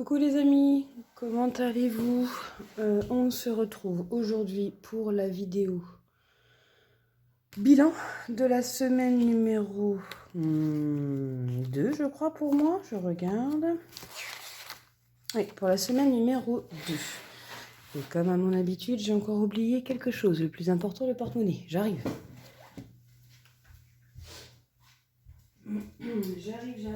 Coucou les amis, comment allez-vous? On se retrouve aujourd'hui pour la vidéo bilan de la semaine numéro 2, je crois pour moi, je regarde. Oui, pour la semaine numéro 2. Et comme à mon habitude, j'ai encore oublié quelque chose, le plus important, le porte-monnaie. J'arrive. J'arrive.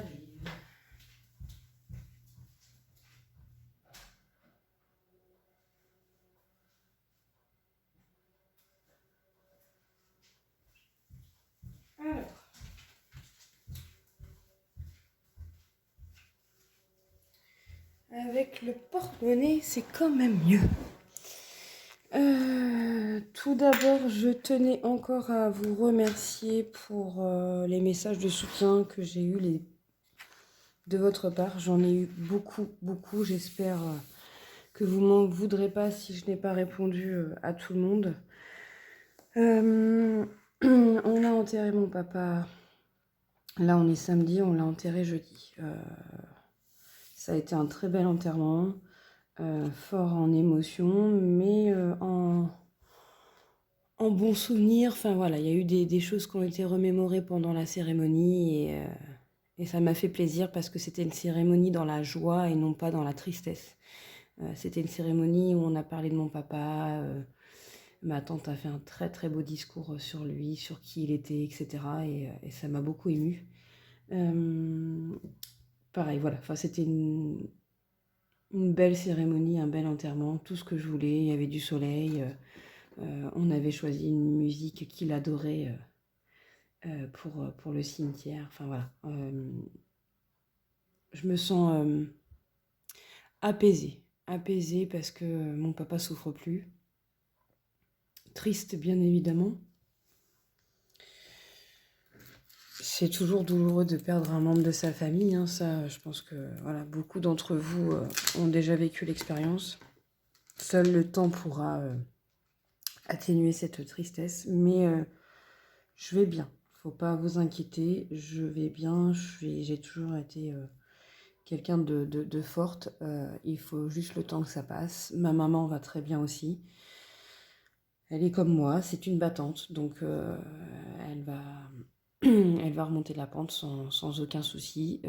Alors, avec le porte-monnaie, c'est quand même mieux. Tout d'abord, je tenais encore à vous remercier pour les messages de soutien que j'ai eus de votre part. J'en ai eu beaucoup. J'espère que vous m'en voudrez pas si je n'ai pas répondu à tout le monde. On a enterré mon papa. Là, on est samedi, on l'a enterré jeudi. Ça a été un très bel enterrement, fort en émotion, mais en bon souvenir. Enfin voilà, il y a eu des choses qui ont été remémorées pendant la cérémonie et ça m'a fait plaisir parce que c'était une cérémonie dans la joie et non pas dans la tristesse. C'était une cérémonie où on a parlé de mon papa. Ma tante a fait un très beau discours sur lui, sur qui il était, etc. Et ça m'a beaucoup émue. Pareil, voilà. Enfin, c'était une belle cérémonie, un bel enterrement, tout ce que je voulais. Il y avait du soleil. On avait choisi une musique qu'il adorait pour le cimetière. Enfin voilà. Je me sens apaisée parce que mon papa souffre plus. Triste, bien évidemment. C'est toujours douloureux de perdre un membre de sa famille. Hein, ça, je pense que voilà, beaucoup d'entre vous ont déjà vécu l'expérience. Seul le temps pourra atténuer cette tristesse. Mais je vais bien. Faut pas vous inquiéter. Je vais bien. J'ai toujours été quelqu'un de forte. Il faut juste le temps que ça passe. Ma maman va très bien aussi. Elle est comme moi, c'est une battante, donc elle va, elle va remonter la pente sans aucun souci.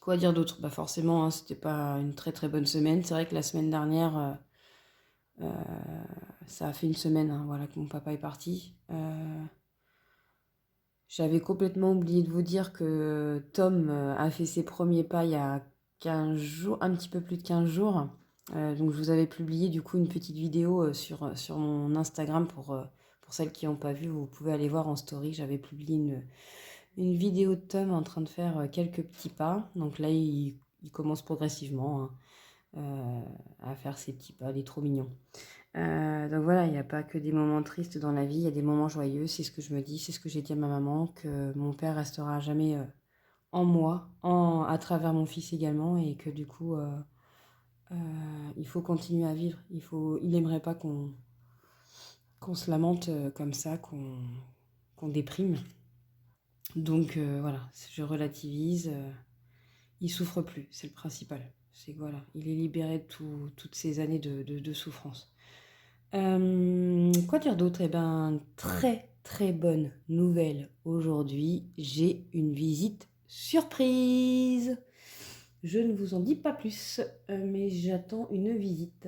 Quoi dire d'autre? Bah forcément, hein, c'était pas une très bonne semaine. C'est vrai que la semaine dernière, ça a fait une semaine, hein, voilà, que mon papa est parti. J'avais complètement oublié de vous dire que Tom a fait ses premiers pas il y a 15 jours, un petit peu plus de 15 jours. Donc je vous avais publié du coup une petite vidéo sur mon Instagram pour celles qui n'ont pas vu, vous pouvez aller voir en story. J'avais publié une vidéo de Tom en train de faire quelques petits pas. Donc là il commence progressivement à faire ses petits pas, il est trop mignon. Donc voilà, il n'y a pas que des moments tristes dans la vie, il y a des moments joyeux, c'est ce que je me dis, c'est ce que j'ai dit à ma maman, que mon père restera à jamais en moi, à travers mon fils également, et que du coup, il faut continuer à vivre. Il n'aimerait pas qu'on se lamente comme ça, qu'on déprime. Donc voilà, je relativise, il souffre plus, c'est le principal. C'est que voilà, il est libéré de toutes ces années de souffrance. Quoi dire d'autre? Eh ben, très bonne nouvelle aujourd'hui. J'ai une visite surprise. Je ne vous en dis pas plus, mais j'attends une visite.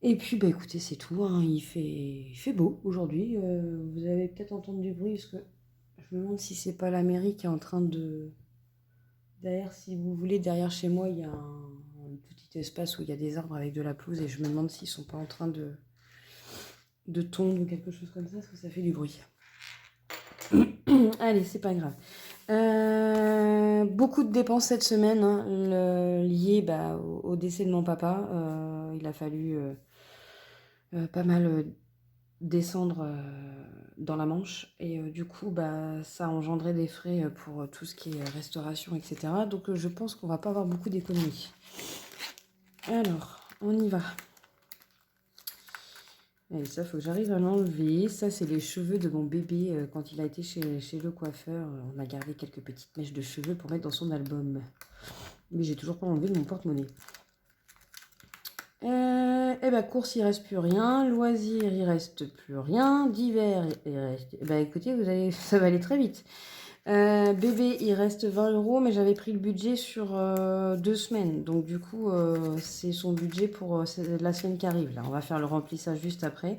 Et puis, bah écoutez, c'est tout. Hein. Il fait beau aujourd'hui. Vous avez peut-être entendu du bruit parce que je me demande si c'est pas la mairie qui est en train de. Derrière, si vous voulez, derrière chez moi, il y a un petit espace où il y a des arbres avec de la pelouse et je me demande s'ils sont pas en train de tondre ou quelque chose comme ça parce que ça fait du bruit. Allez, c'est pas grave. Beaucoup de dépenses cette semaine hein, liées au décès de mon papa. Il a fallu pas mal descendre dans la Manche et du coup ça a engendré des frais pour tout ce qui est restauration, etc. Donc je pense qu'on va pas avoir beaucoup d'économies. Alors, on y va. Et ça, faut que j'arrive à l'enlever. Ça, c'est les cheveux de mon bébé quand il a été chez le coiffeur. On a gardé quelques petites mèches de cheveux pour mettre dans son album. Mais j'ai toujours pas enlevé de mon porte-monnaie. Eh ben, course, il reste plus rien. Loisirs, il reste plus rien. Divers, il reste... Eh ben, écoutez, ça va aller très vite. Bébé, il reste 20 €, mais j'avais pris le budget sur 2 semaines. Donc, du coup, c'est son budget pour la semaine qui arrive. Là, on va faire le remplissage juste après.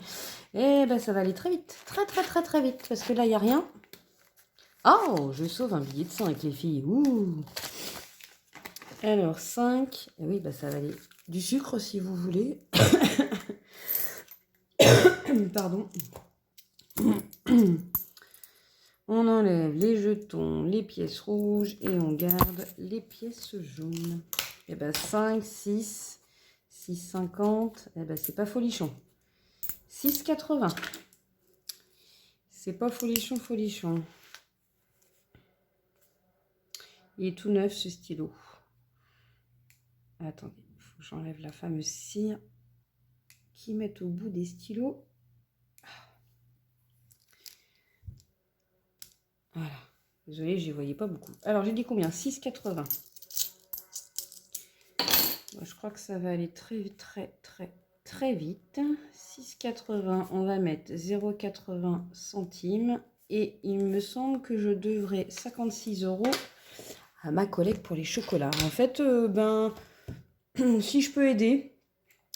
Et ben, ça va aller très vite. Très, très, très, très vite. Parce que là, il n'y a rien. Oh, je sauve un billet de 100 avec les filles. Ouh. Alors, 5. Et oui, bah, ça va aller. Du sucre, si vous voulez. Pardon. On enlève les jetons, les pièces rouges et on garde les pièces jaunes. Et ben 5, 6, 6,50. Et ben c'est pas folichon. 6,80. C'est pas folichon, folichon. Il est tout neuf ce stylo. Attendez, il faut que j'enlève la fameuse cire qui met au bout des stylos. Voilà. Désolée, j'y voyais pas beaucoup. Alors, j'ai dit combien? 6,80. Je crois que ça va aller très, très, très, très vite. 6,80. On va mettre 0,80 centimes. Et il me semble que je devrais 56 € à ma collègue pour les chocolats. En fait, si je peux aider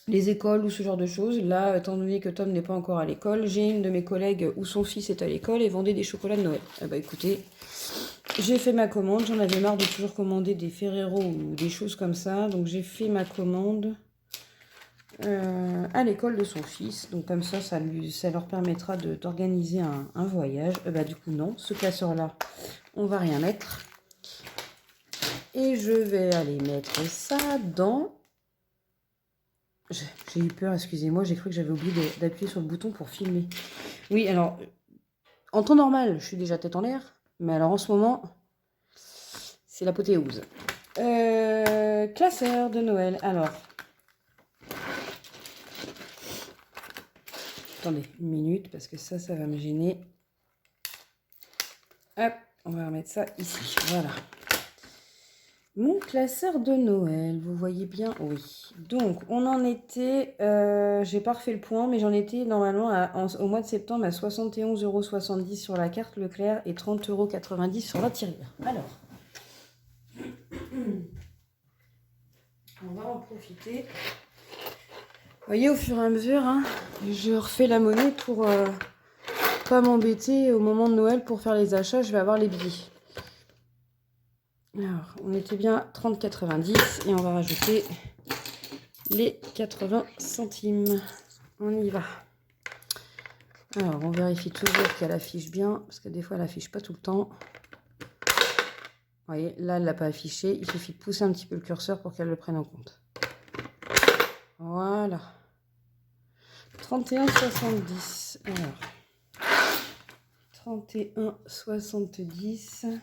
les écoles ou ce genre de choses, là, étant donné que Tom n'est pas encore à l'école, j'ai une de mes collègues où son fils est à l'école et vendait des chocolats de Noël. Eh ben, écoutez, j'ai fait ma commande. J'en avais marre de toujours commander des Ferrero ou des choses comme ça. Donc, j'ai fait ma commande à l'école de son fils. Donc, comme ça leur permettra d'organiser un voyage. Du coup, non. Ce classeur-là, on va rien mettre. Et je vais aller mettre ça dans... J'ai eu peur, excusez-moi. J'ai cru que j'avais oublié d'appuyer sur le bouton pour filmer. Oui, alors, en temps normal, je suis déjà tête en l'air. Mais alors, en ce moment, c'est l'apothéose. Classeur de Noël. Alors, attendez une minute parce que ça va me gêner. Hop, on va remettre ça ici. Voilà. Mon classeur de Noël, vous voyez bien? Oui. Donc, on en était, j'ai pas refait le point, mais j'en étais normalement au mois de septembre à 71,70 € sur la carte Leclerc et 30,90 € sur la tirelire. Alors, on va en profiter. Vous voyez, au fur et à mesure, hein, je refais la monnaie pour pas m'embêter au moment de Noël pour faire les achats. Je vais avoir les billets. Alors, on était bien 30,90 et on va rajouter les 80 centimes. On y va. Alors, on vérifie toujours qu'elle affiche bien, parce que des fois, elle affiche pas tout le temps. Vous voyez, là, elle ne l'a pas affiché. Il suffit de pousser un petit peu le curseur pour qu'elle le prenne en compte. Voilà. 31,70. Alors, 31,70.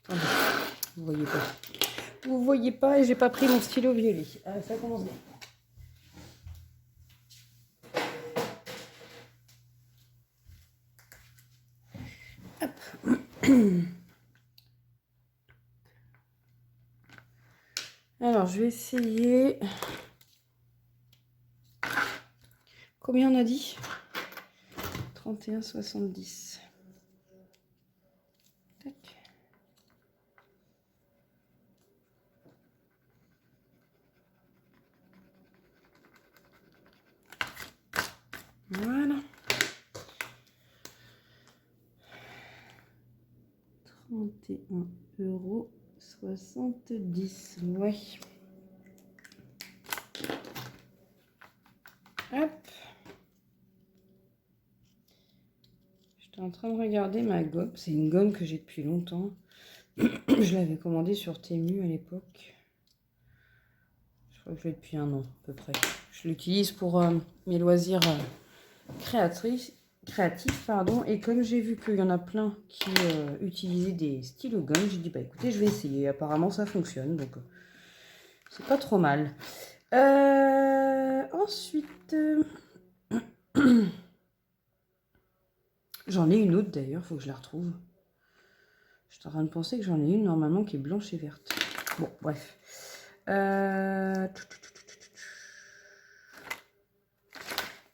Attendez, vous voyez pas. Vous voyez pas et j'ai pas pris mon stylo violet. Ah, ça commence bien. Hop. Alors, je vais essayer. Combien on a dit? 31,70. Tac. Voilà. 31,70 €. Ouais. Hop. J'étais en train de regarder ma gomme. C'est une gomme que j'ai depuis longtemps. Je l'avais commandée sur Temu à l'époque. Je crois que je l'ai depuis 1 an à peu près. Je l'utilise pour mes loisirs créatifs. Et comme j'ai vu qu'il y en a plein qui utilisaient des stylos gomme, j'ai dit bah écoutez, je vais essayer. Apparemment ça fonctionne, donc c'est pas trop mal. Ensuite, j'en ai une autre d'ailleurs, faut que je la retrouve. Je suis en train de penser que j'en ai une normalement qui est blanche et verte. Bon, bref.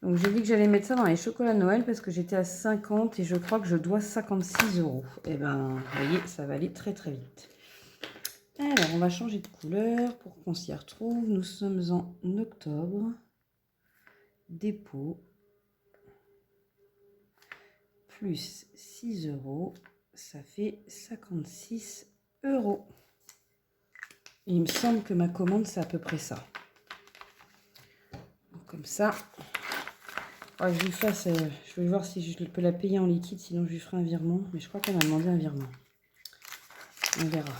Donc j'ai dit que j'allais mettre ça dans les chocolats Noël parce que j'étais à 50 et je crois que je dois 56 €. Et ben, vous voyez, ça va aller très très vite. Alors, on va changer de couleur pour qu'on s'y retrouve. Nous sommes en octobre. Dépôt. Plus 6 €. Ça fait 56 €. Et il me semble que ma commande, c'est à peu près ça. Donc, comme ça. Ouais, je lui fasse, je vais voir si je peux la payer en liquide, sinon je lui ferai un virement. Mais je crois qu'elle m'a demandé un virement. On verra.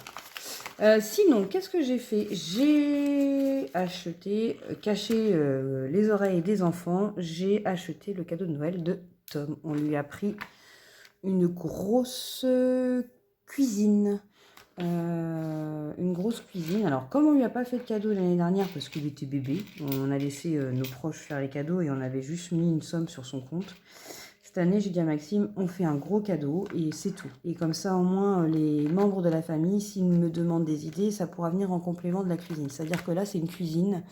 Sinon, qu'est-ce que j'ai fait? J'ai acheté, caché les oreilles des enfants, j'ai acheté le cadeau de Noël de Tom. On lui a pris une grosse cuisine. Une grosse cuisine. Alors, comme on lui a pas fait de cadeau l'année dernière parce qu'il était bébé, on a laissé nos proches faire les cadeaux et on avait juste mis une somme sur son compte. Cette année, j'ai dit à Maxime, on fait un gros cadeau et c'est tout. Et comme ça, au moins, les membres de la famille, s'ils me demandent des idées, ça pourra venir en complément de la cuisine. C'est-à-dire que là, c'est une cuisine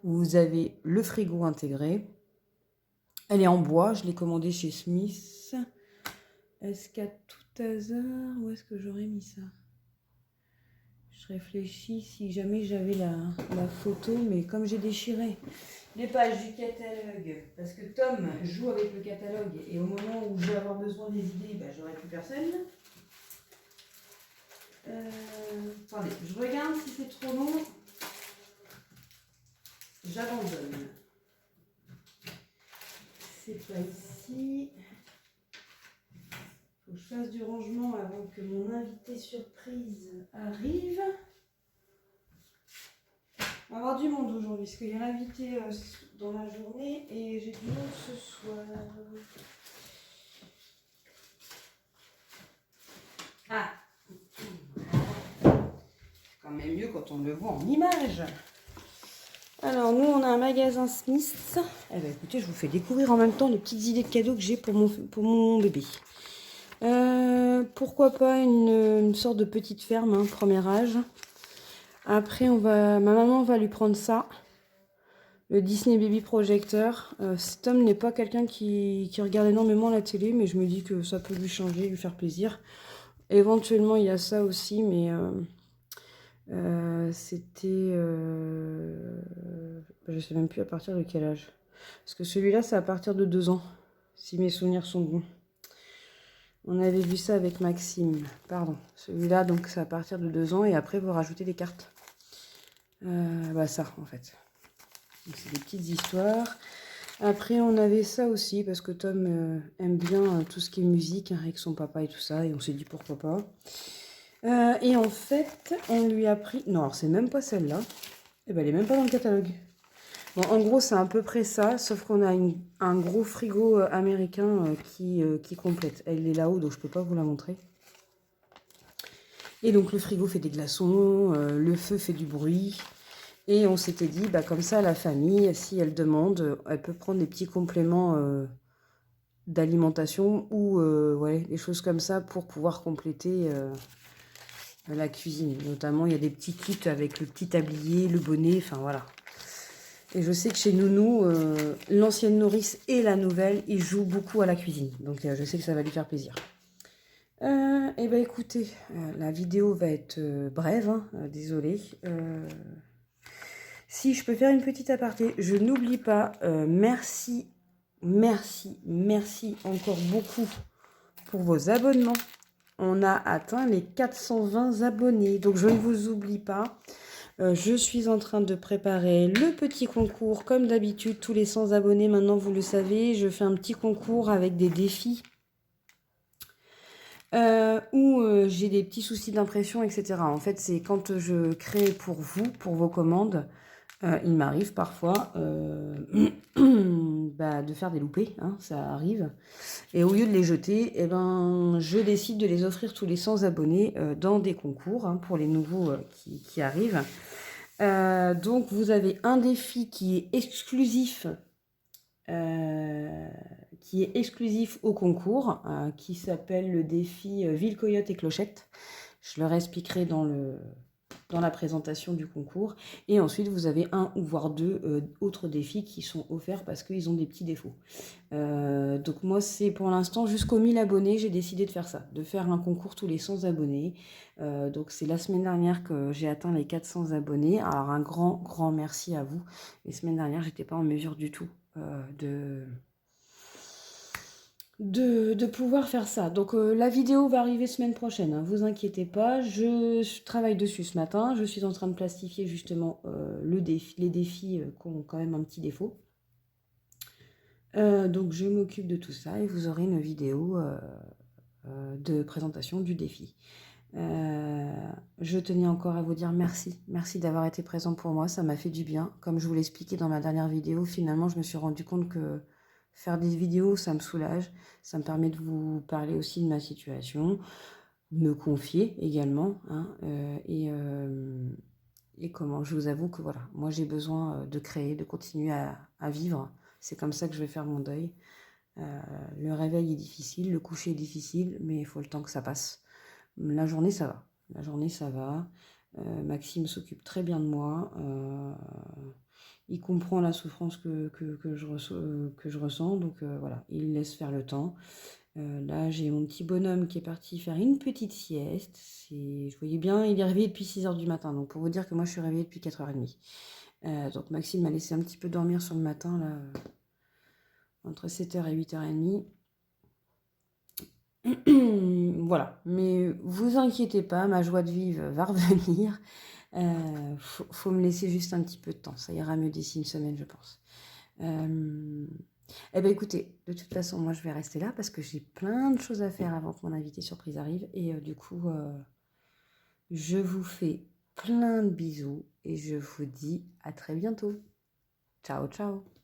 où vous avez le frigo intégré. Elle est en bois, je l'ai commandée chez Smith. Est-ce qu'à tout hasard, où est-ce que j'aurais mis ça? Je réfléchis si jamais j'avais la photo, mais comme j'ai déchiré les pages du catalogue, parce que Tom joue avec le catalogue, et au moment où je vais avoir besoin des idées, ben, j'aurai plus personne. Attendez, je regarde si c'est trop long. J'abandonne. C'est pas ici. Faut que je fasse du rangement avant que mon invité surprise arrive. On va avoir du monde aujourd'hui, parce qu'il y a l'invité dans la journée et j'ai du monde ce soir. Ah, c'est quand même mieux quand on le voit en image. Alors, nous, on a un magasin Smith. Eh bien, écoutez, je vous fais découvrir en même temps les petites idées de cadeaux que j'ai pour mon bébé. Pourquoi pas une sorte de petite ferme, hein, premier âge. Après, ma maman va lui prendre ça. Le Disney Baby Projector. Tom n'est pas quelqu'un qui regarde énormément la télé, mais je me dis que ça peut lui changer, lui faire plaisir. Éventuellement, il y a ça aussi, mais c'était... je sais même plus à partir de quel âge. Parce que celui-là, c'est à partir de 2 ans, si mes souvenirs sont bons. On avait vu ça avec Maxime. Pardon. Celui-là, donc, c'est à partir de 2 ans, et après, vous rajoutez des cartes. Ça, en fait. C'est des petites histoires. Après, on avait ça aussi, parce que Tom aime bien tout ce qui est musique, hein, avec son papa et tout ça, et on s'est dit pourquoi pas. Et en fait, on lui a pris... Non, alors c'est même pas celle-là. Eh ben, elle est même pas dans le catalogue. Bon, en gros, c'est à peu près ça, sauf qu'on a un gros frigo américain qui complète. Elle est là-haut, donc je peux pas vous la montrer. Et donc, le frigo fait des glaçons, le feu fait du bruit... Et on s'était dit, bah, comme ça, la famille, si elle demande, elle peut prendre des petits compléments d'alimentation ou ouais, des choses comme ça pour pouvoir compléter la cuisine. Notamment, il y a des petits kits avec le petit tablier, le bonnet, enfin voilà. Et je sais que chez Nounou, l'ancienne nourrice et la nouvelle, ils jouent beaucoup à la cuisine. Donc, je sais que ça va lui faire plaisir. Et ben écoutez, la vidéo va être brève, hein, désolée. Si je peux faire une petite aparté, je n'oublie pas, merci encore beaucoup pour vos abonnements. On a atteint les 420 abonnés, donc je ne vous oublie pas. Je suis en train de préparer le petit concours, comme d'habitude, tous les 100 abonnés, maintenant vous le savez, je fais un petit concours avec des défis. Où j'ai des petits soucis d'impression, etc. En fait, c'est quand je crée pour vous, pour vos commandes, il m'arrive parfois de faire des loupés, hein, ça arrive. Et au lieu de les jeter, eh ben, je décide de les offrir tous les 100 abonnés dans des concours, hein, pour les nouveaux qui arrivent. Donc, vous avez un défi qui est exclusif au concours, qui s'appelle le défi Ville, Coyote et Clochette. Je leur expliquerai dans la présentation du concours. Et ensuite, vous avez un ou voire deux autres défis qui sont offerts parce qu'ils ont des petits défauts. Donc moi, c'est pour l'instant jusqu'aux 1000 abonnés, j'ai décidé de faire ça, de faire un concours tous les 100 abonnés. Donc c'est la semaine dernière que j'ai atteint les 400 abonnés. Alors un grand merci à vous. Les semaines dernières, j'étais pas en mesure du tout de pouvoir faire ça. Donc la vidéo va arriver semaine prochaine, hein, vous inquiétez pas. Je travaille dessus ce matin. Je suis en train de plastifier justement les défis qui ont quand même un petit défaut. Donc je m'occupe de tout ça et vous aurez une vidéo de présentation du défi. Je tenais encore à vous dire merci. Merci d'avoir été présent pour moi, ça m'a fait du bien. Comme je vous l'expliquais dans ma dernière vidéo, finalement je me suis rendu compte que faire des vidéos, ça me soulage. Ça me permet de vous parler aussi de ma situation, me confier également. Hein, et comment, je vous avoue que voilà, moi j'ai besoin de créer, de continuer à vivre. C'est comme ça que je vais faire mon deuil. Le réveil est difficile, le coucher est difficile, mais il faut le temps que ça passe. La journée, ça va. La journée, ça va. Maxime s'occupe très bien de moi. Il comprend la souffrance que je ressens. Donc voilà, il laisse faire le temps. Là, j'ai mon petit bonhomme qui est parti faire une petite sieste. Je voyais bien, il est réveillé depuis 6 heures du matin. Donc pour vous dire que moi, je suis réveillée depuis 4h30. Donc Maxime m'a laissé un petit peu dormir sur le matin, là, entre 7h et 8h30. Voilà, mais vous inquiétez pas, ma joie de vivre va revenir. Faut me laisser juste un petit peu de temps, ça ira mieux d'ici une semaine, je pense. Eh bien écoutez, de toute façon, moi je vais rester là parce que j'ai plein de choses à faire avant que mon invité surprise arrive. Et du coup, je vous fais plein de bisous et je vous dis à très bientôt. Ciao, ciao.